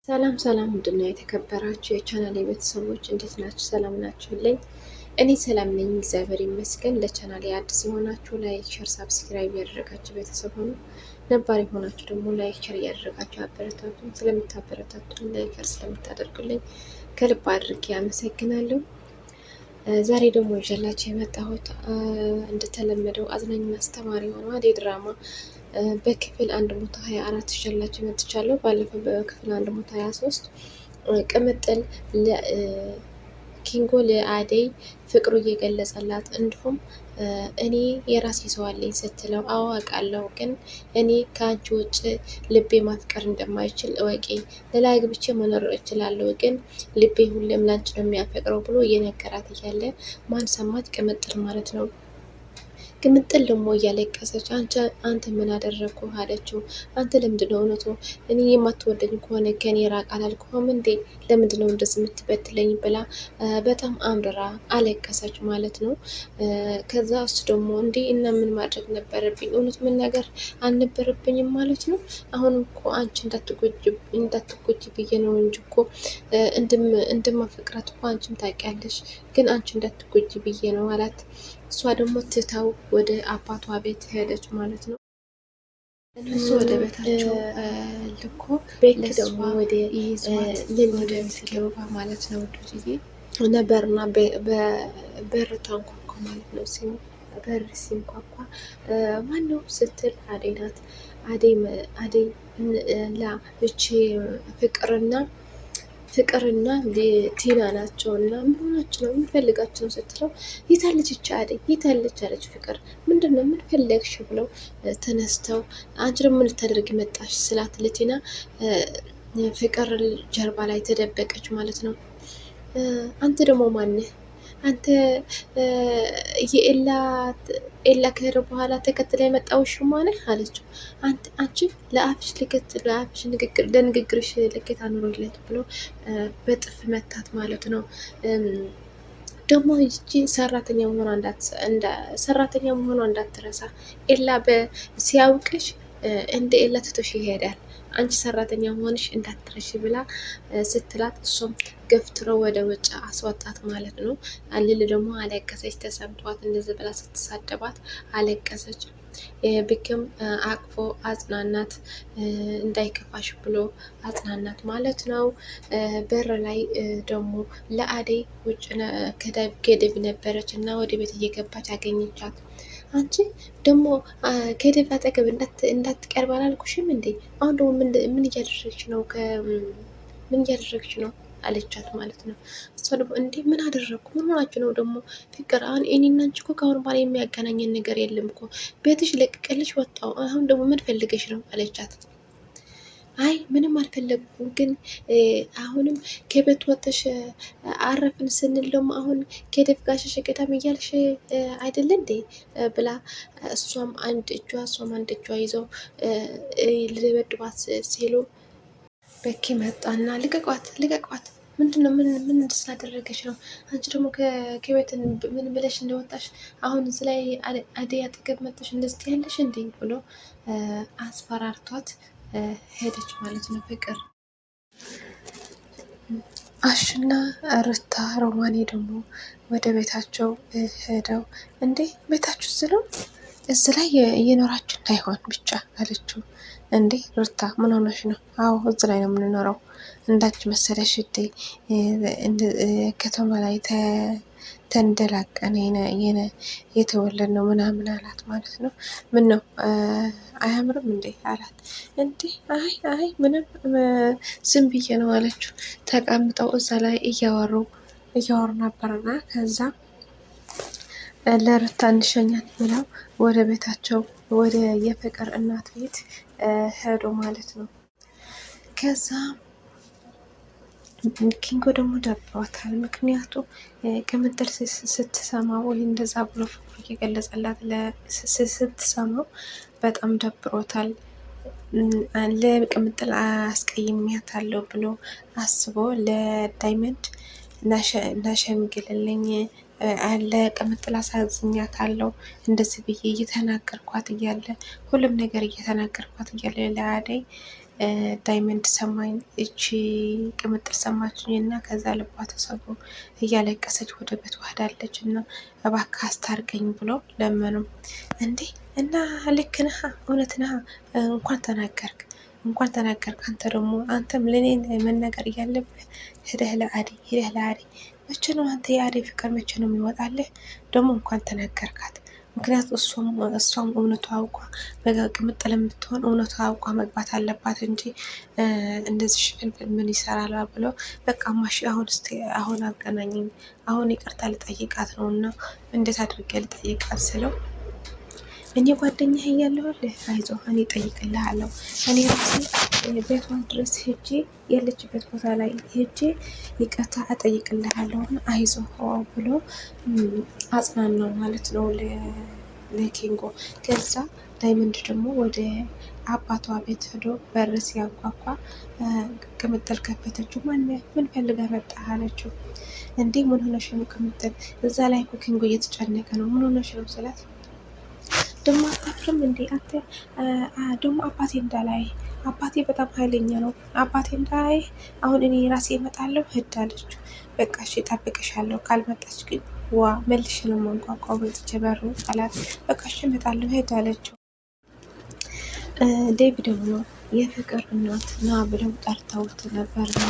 ሰላም ሰላም፣ ምንድነው የተከበራችሁ የቻናሌ ቤተሰቦች እንዴት ናችሁ? ሰላም ናችሁልኝ? እኔ ሰላም ነኝ፣ እግዚአብሔር ይመስገን። ለቻናሌ አዲስ የሆናችሁ ላይክ፣ ሸር፣ ሳብስክራይብ ያደረጋችሁ ቤተሰብ ሆኑ። ነባር የሆናችሁ ደግሞ ላይክ፣ ሸር እያደረጋችሁ አበረታቱን። ስለምታበረታቱን ላይክ፣ ሸር ስለምታደርጉልኝ ከልብ አድርጌ አመሰግናለሁ። ዛሬ ደግሞ ይዤላችሁ የመጣሁት እንደተለመደው አዝናኝና አስተማሪ የሆነው አደይ ድራማ በክፍል 124 ይዤላችሁ መጥቻለሁ። ባለፈው በክፍል 123 ቅምጥል ኪንጎ ለአደይ ፍቅሩ እየገለጸላት እንዲሁም እኔ የራሴ ሰው አለኝ ስትለው አዎ አውቃለሁ፣ ግን እኔ ከአንቺ ውጭ ልቤ ማፍቀር እንደማይችል እወቂ። ሌላ ግብቼ መኖር እችላለሁ፣ ግን ልቤ ሁሌም ላንቺ ነው የሚያፈቅረው ብሎ እየነገራት እያለ ማን ሰማት? ቅምጥል ማለት ነው። ቅምጥል ደግሞ እያለቀሰች አንተ ምን አደረግኩ አለችው። አንተ ለምንድነው እውነቱ እኔ የማትወደኝ ከሆነ ከኔ ራቅ አላልኩህም እንዴ? ለምንድነው እንደዚህ የምትበድለኝ? ብላ በጣም አምርራ አለቀሰች ማለት ነው። ከዛ እሱ ደግሞ እንዴ እና ምን ማድረግ ነበረብኝ? እውነት ምን ነገር አልነበረብኝም ማለት ነው። አሁን እኮ አንቺ እንዳትጎጂ ብዬ ነው እንጂ እኮ እንደማፈቅራት እኮ አንቺም ታውቂያለሽ፣ ግን አንቺ እንዳትጎጂ ብዬ ነው አላት። እሷ ደግሞ ትታው ወደ አባቷ ቤት ሄደች ማለት ነው። እነሱ ወደ ቤታቸው ልኮ ቤት ደግሞ ወደ ልል ወደ ምስገባ ማለት ነው። ውዱ ጊዜ ነበርና በር ታንኳኳ ማለት ነው። በር ሲንኳኳ ማነው ስትል አደይ ናት። አደይ ላ እቺ ፍቅርና ቲና ናቸው። እና ምን ሆናችሁ ነው? ምን ፈልጋችሁ ነው ስትለው የታለች ይቺ አደይ የታለች አለች። ፍቅር ምንድነው ምን ፈለግሽ ብለው ተነስተው አንቺ ደግሞ ምን ልታደርጊ መጣሽ ስላት ለቲና ፍቅር ጀርባ ላይ ተደበቀች ማለት ነው። አንተ ደግሞ ማነህ? አንተ ኤላ ከሄደ በኋላ ተከትላ የመጣው ሽማ ነህ አለችው። አንቺ ለአፍሽ ንግግር ለንግግርሽ ልኬት አኑሮለት ብሎ በጥፍ መታት ማለት ነው። ደግሞ ይቺ ሰራተኛ መሆኗ እንዳትረሳ ኤላ ሲያውቅሽ እንደ ኤላ ትቶሽ ይሄዳል። አንቺ ሰራተኛ መሆንሽ እንዳትረሽ ብላ ስትላት እሷም ገፍትሮ ወደ ውጭ አስወጣት ማለት ነው። አልል ደግሞ አለቀሰች። ተሰምቷት እንደዚህ ብላ ስትሳደባት አለቀሰች። ብክም አቅፎ አጽናናት፣ እንዳይከፋሽ ብሎ አጽናናት ማለት ነው። በር ላይ ደግሞ ለአደይ ውጭ ከደብ ነበረች እና ወደ ቤት እየገባች አገኘቻት። አንቺ ደግሞ ከደብ አጠገብ እንዳትቀርብ አላልኩሽም እንዴ? አሁን ደግሞ ምን እያደረግሽ ነው? ምን እያደረግሽ ነው አለቻት ማለት ነው። እሷ ደግሞ እንዴ ምን አደረግኩ? ምን ሆናችሁ ነው ደግሞ? ፍቅር አሁን እኔና አንቺ እኮ ከአሁን በኋላ የሚያገናኘን ነገር የለም እኮ ቤትሽ ለቅቀልሽ ወጣው። አሁን ደግሞ ምን ፈልገሽ ነው አለቻት። አይ ምንም አልፈለግኩም፣ ግን አሁንም ከቤት ወጥሽ አረፍን ስንል ደግሞ አሁን ከደፍ ጋር ሸሸቀታም እያልሽ አይደለ እንዴ ብላ እሷም አንድ እጇ ይዘው ልበድባት ሲሉ በኪ መጣና ልቀቋት ምንድነው? ምን ስላደረገች ነው? አንቺ ደግሞ ከቤት ምን ብለሽ እንደወጣሽ አሁን እዚህ ላይ አደይ አጠገብ መጥተሽ እንደዚህ ያለሽ እንዴ ብሎ አስፈራርቷት ሄደች ማለት ነው። ፍቅር አሹና ርታ ሮማኔ ደግሞ ወደ ቤታቸው ሄደው እንዴ ቤታችሁ ዝለው እዚህ ላይ እየኖራችሁ እንዳይሆን ብቻ አለችው። እንዴ ሩታ ምን ሆነሽ ነው? አዎ እዚህ ላይ ነው የምንኖረው፣ እንዳች መሰለሽ እዴ ከተማ ላይ ተንደላቀን የተወለድ ነው ምናምን አላት ማለት ነው። ምን ነው አያምርም እንዴ አላት። እንዴ አይ ምንም ዝም ብዬ ነው አለችው። ተቀምጠው እዛ ላይ እያወሩ ነበርና ከዛ ለሩታ እንሸኛት ብለው ወደ ቤታቸው ወደ የፍቅር እናት ቤት ሄዶ ማለት ነው። ከዛ ኪንጎ ደግሞ ደብሯታል። ምክንያቱ ቅምጥል ስትሰማው ወይ እንደዛ ብሎ ፍቅሩ እየገለጸላት ስትሰማው በጣም ደብሮታል። ለቅምጥል አስቀይሜያታለሁ ብሎ አስቦ ለዳይመንድ ናሸምግልልኝ አለ ቅምጥል አሳዝኛታለሁ እንደዚህ ብዬ እየተናገርኳት እያለ ሁሉም ነገር እየተናገርኳት እያለ ለአደይ ዳይመንድ ሰማኝ እቺ ቅምጥል ሰማችኝ እና ከዛ ልቧ ተሰብሮ እያለቀሰች ወደ ቤት ወህዳለች እና እባክህ አስታርቀኝ ብሎ ለመነው። እንዴ እና ልክ ነህ፣ እውነት ነህ፣ እንኳን ተናገርክ። አንተ ደግሞ አንተም ለኔን መናገር እያለብህ ሄደህ ለአዴ መቼ ነው አንተ የአዴ ፍቅር መቼ ነው የሚወጣልህ? ደግሞ እንኳን ተናገርካት። ምክንያቱ እሷም እውነቱ አውቋ ቅምጥል የምትሆን እውነቱ አውቋ መግባት አለባት እንጂ እንደዚህ ሽፍንፍን ምን ይሰራል ብለው በቃ ማሽ አሁን አገናኝኝ፣ አሁን ይቅርታ ልጠይቃት ነው እና እንዴት አድርጌ ልጠይቃት ስለው እኔ ጓደኛ እያለሁልህ አይዞህ እኔ እጠይቅልሃለሁ፣ እኔ ራሴ ቤቷን ድረስ ሄጄ ያለችበት ቦታ ላይ ሄጄ ይቅርታ እጠይቅልሃለሁ አይዞህ ብሎ አጽናናው ማለት ነው ለኪንጎ። ከዛ ዳይመንድ ደግሞ ወደ አባቷ ቤት ሄዶ በር ሲያንኳኳ ቅምጥል ከፈተችው። ምን ፈልጋ መጣህ አለችው። እንዴ ምን ሆነሽ ነው ቅምጥል? እዛ ላይ እኮ ኪንጎ እየተጨነቀ ነው። ምን ሆነሽ ነው ስላት ደግሞ አታፍርም እንዴ አንተ? ደግሞ አባቴ እንዳላይ፣ አባቴ በጣም ኃይለኛ ነው። አባቴ እንዳላይ አሁን እኔ ራሴ እመጣለሁ ሂድ አለችው። በቃ እሺ እጠብቅሻለሁ፣ ካልመጣች ግን ዋ መልሽ ነው መንቋቋው ወጥቼ በሩ አላት። በቃ እሺ እመጣለሁ ሂድ አለችው። ዴቭ ደግሞ የፍቅር እናት ና ብለው ጠርተውት ነበርና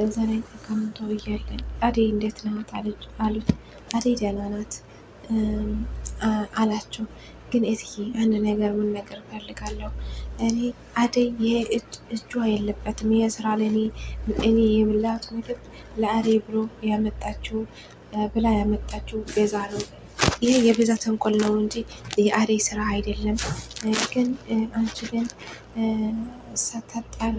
እዛ ላይ ተቀምጠው እያለን አዴ እንዴት ናት አሉት። አዴ ደህና ናት አላቸው። ግን እትዬ አንድ ነገር ምን ነገር ፈልጋለሁ። እኔ አደይ ይሄ እጇ የለበትም። ይሄ ስራ እኔ የምላት ምግብ ለአደይ ብሎ ብላ ያመጣችው ቤዛ ነው። ይሄ የቤዛ ተንኮል ነው እንጂ የአደይ ስራ አይደለም። ግን አንቺ ግን ሳታጣሪ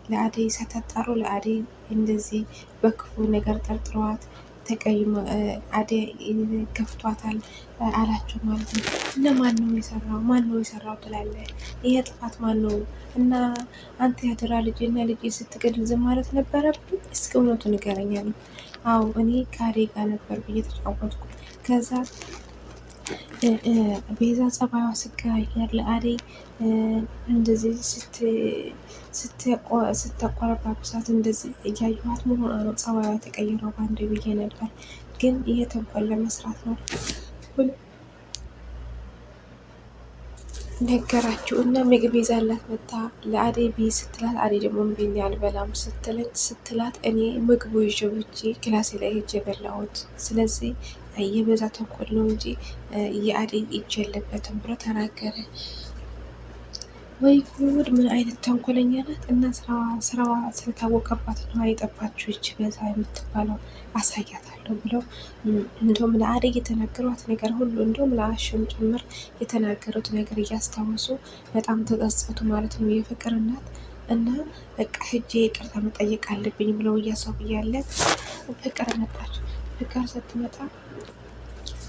ለአደይ ሳታጣሩ ለአደይ እንደዚህ በክፉ ነገር ጠርጥረዋት ተቀይሞ አደይ ከፍቷታል አላቸው ማለት ነው። እና ማን ነው የሰራው ትላለህ? ይሄ ጥፋት ማን ነው? እና አንተ ያደራ ልጅ እና ልጅ ስትገድል ዝም ማለት ነበረብኝ? እስኪ እውነቱ ንገረኛ ነው። አዎ እኔ ከአደይ ጋር ነበር ብዬ ተጫወትኩ። ከዛ ቤዛ ጸባይዋ ስቀያየር ለአደይ እንደዚህ ስተቆረባብሳት እንደዚህ እያየኋት መሆኗ ነው ጸባይዋ የተቀየረው በአንድ ብዬ ነበር። ግን ይሄ ተንኮል ለመስራት ነው ነገራችሁ። እና ምግብ ይዛላት መታ ለአደይ ቢ ስትላት አደይ ደግሞ እምቢ አልበላም ስትላት እኔ ምግቡ ይዤው ሂጄ ክላሴ ላይ ሂጄ በላሁት። ስለዚህ የቤዛ ተንኮል ነው እንጂ የአደይ እጅ የለበትም ብሎ ተናገረ። ወይ ጉድ! ምን አይነት ተንኮለኛ ናት! እና ስራዋ ስለታወቀባት ነው የጠፋችው ይች ቤዛ የምትባለው። አሳያታለሁ ብለው እንደውም ለአደይ የተናገሯት ነገር ሁሉ እንደውም ለአሽም ጭምር የተናገሩት ነገር እያስታወሱ በጣም ተጸጸቱ ማለት ነው የፍቅር እናት። እና በቃ ሂጄ ይቅርታ መጠየቅ አለብኝ ብለው እያሰቡ እያለ ፍቅር መጣች። ፍቅር ስትመጣ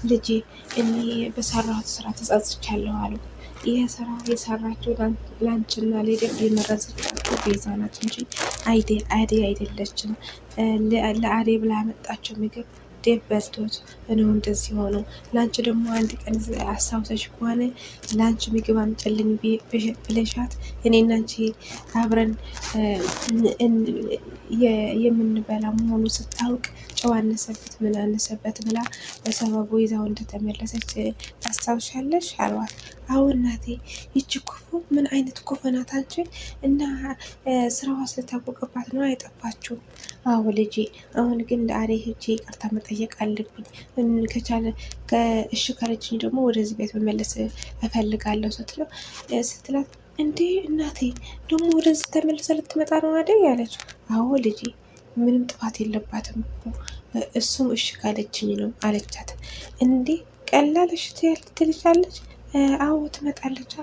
ልጄ እኔ በሰራሁት ስራ ተጸጽቻለሁ አሉ። ይህ ስራ የሰራችው ላንችና ሌደር የመረዘቻቸው ቤዛ ናት እንጂ አደይ አይደለችም። ለአደይ ብላ ያመጣችው ምግብ ዴቭ በልቶት ነው እንደዚህ ሆነው። ላንቺ ደግሞ አንድ ቀን አስታውሰሽ ከሆነ ላንቺ ምግብ አምጪልኝ ብለሻት እኔና አንቺ አብረን የምንበላ መሆኑ ስታውቅ ጨው አነሰበት ምን አነሰበት ብላ በሰበቡ ይዛው እንደተመለሰች ታስታውሻለሽ አሏት። አሁን እናቴ ይቺ ክፉ ምን አይነት ክፉ ናት አንቺ? እና ስራዋ ስለታወቀባት ነው አይጠፋችው። አዎ ልጄ፣ አሁን ግን ለአደይ ሄጄ ይቅርታ መጠየቅ አለብኝ። ከቻለ እሺ ካለችኝ ደግሞ ወደዚህ ቤት መመለስ እፈልጋለሁ ስትላት እንዴ እናቴ ደግሞ ወደዚህ ተመልሰ ልትመጣ ነው አደይ ያለች። አዎ ልጄ ምንም ጥፋት የለባትም እኮ እሱም እሺ ካለችኝ ነው አለቻት። እንዴ ቀላል እሺ ትልሻለች? አዎ ትመጣለች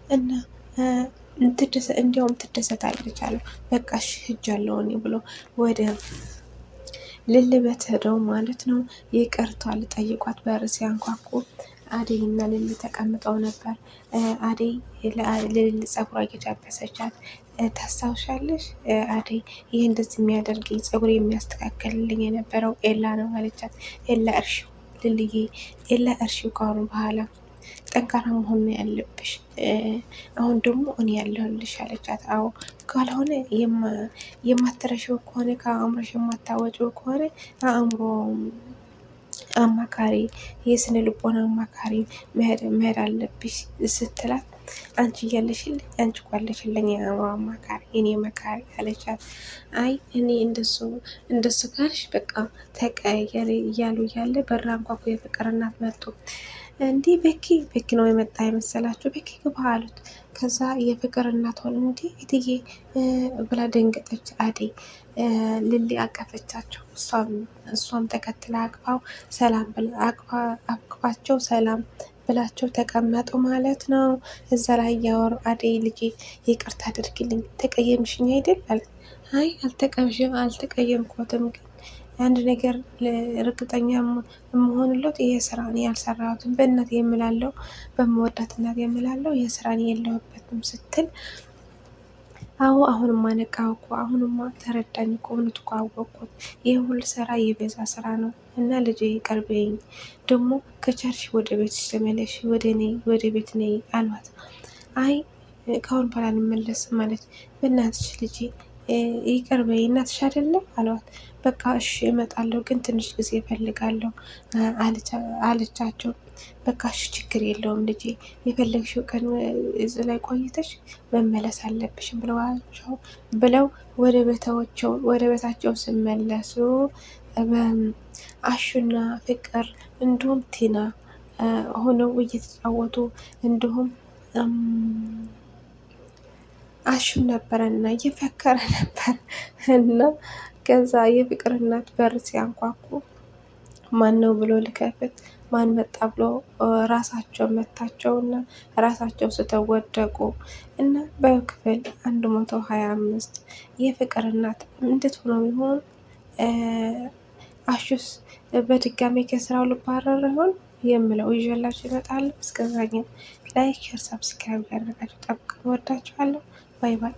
እና እንዲያውም ትደሰታለች አለ። በቃ እሺ ሂጃለሁ እኔ ብሎ ወደ ልልበት ሄደው ማለት ነው። ይቅርታ ልጠይቋት በር ሲያንኳኩ አደይ እና ልል ተቀምጠው ነበር። አደይ ልል ጸጉሯ እየዳበሰቻት ታስታውሻለሽ አደይ ይህ እንደዚህ የሚያደርገኝ ጸጉር የሚያስተካከልልኝ የነበረው ኤላ ነው አለቻት። ኤላ እርሺው ልልዬ፣ ኤላ እርሺው ካሁኑ በኋላ ጠንካራ መሆን ነው ያለብሽ። አሁን ደግሞ እኔ ያለሁልሽ አለቻት። አዎ ካልሆነ የማትረሺው ከሆነ ከአእምሮሽ የማታወጪው ከሆነ አእምሮ አማካሪ የስነ ልቦና አማካሪ መሄድ አለብሽ ስትላት አንቺ እያለሽልኝ አንቺ እኮ አለሽልኝ የአእምሮ አማካሪ የኔ መካሪ አለቻት። አይ እኔ እንደሱ ካልሽ በቃ ተቀያየሪ እያሉ እያለ በር አንኳኩ። የፍቅር እናት መጡ። እንዲህ ቤኪ ነው የመጣ የመሰላችሁ? ቤኪ ግባ አሉት። ከዛ የፍቅር እናት ሆነ እንዲህ እትዬ ብላ ደንገጠች። አደይ ልሌ አቀፈቻቸው። እሷም ተከትላ አቅፋው ሰላም አቅፋቸው ሰላም ብላቸው ተቀመጡ ማለት ነው። እዛ ላይ እያወሩ አደይ ልጄ ይቅርታ አድርግልኝ ተቀየምሽኝ አይደል አለት። አይ አልተቀየምኩትም፣ ግን አንድ ነገር እርግጠኛ የምሆንለት ይሄ ስራ እኔ ያልሰራሁትም በእናት የምላለው በመወዳት እናት የምላለው ይሄ ስራ እኔ የለሁበትም ስትል አዎ አሁንማ ነቃሁ እኮ አሁንማ ተረዳኝ እኮ እውነት እኮ አወቅኩት። ይህ ሁሉ ስራ የቤዛ ስራ ነው እና ልጄ ቀርበኝ ደግሞ ከቻልሽ ወደ ቤት ተመለሽ፣ ወደ ቤት ነይ አሏት። አይ ከአሁን በኋላ እንመለስም ማለት በእናትሽ ልጄ ይቅር በይ እናትሽ አይደለም አሏት። በቃ እሺ እመጣለሁ ግን ትንሽ ጊዜ እፈልጋለሁ አለቻቸው። በቃ እሺ ችግር የለውም ልጄ የፈለግሽው ቀን እዚህ ላይ ቆይተሽ መመለስ አለብሽ ብለው ወደ ቤታቸው ሲመለሱ አሹና ፍቅር እንዲሁም ቲና ሆነው እየተጫወቱ እንዲሁም አሹን ነበረና እየፈከረ ነበር እና ከዛ የፍቅር እናት በር ሲያንኳኩ ማን ነው ብሎ ልከፍት ማን መጣ ብሎ ራሳቸው መታቸው እና ራሳቸው ስተወደቁ እና በክፍል 125 የፍቅር እናት እንዴት ሆኖ ይሆን? አሹስ በድጋሚ ከስራው ልባረር ይሆን የምለው ይዤላችሁ እመጣለሁ። እስከዛኛው ላይክ፣ ሼር፣ ሰብስክራይብ ያደረጋችሁ ጠብቀን ወዳችኋለሁ። ባይ ባይ።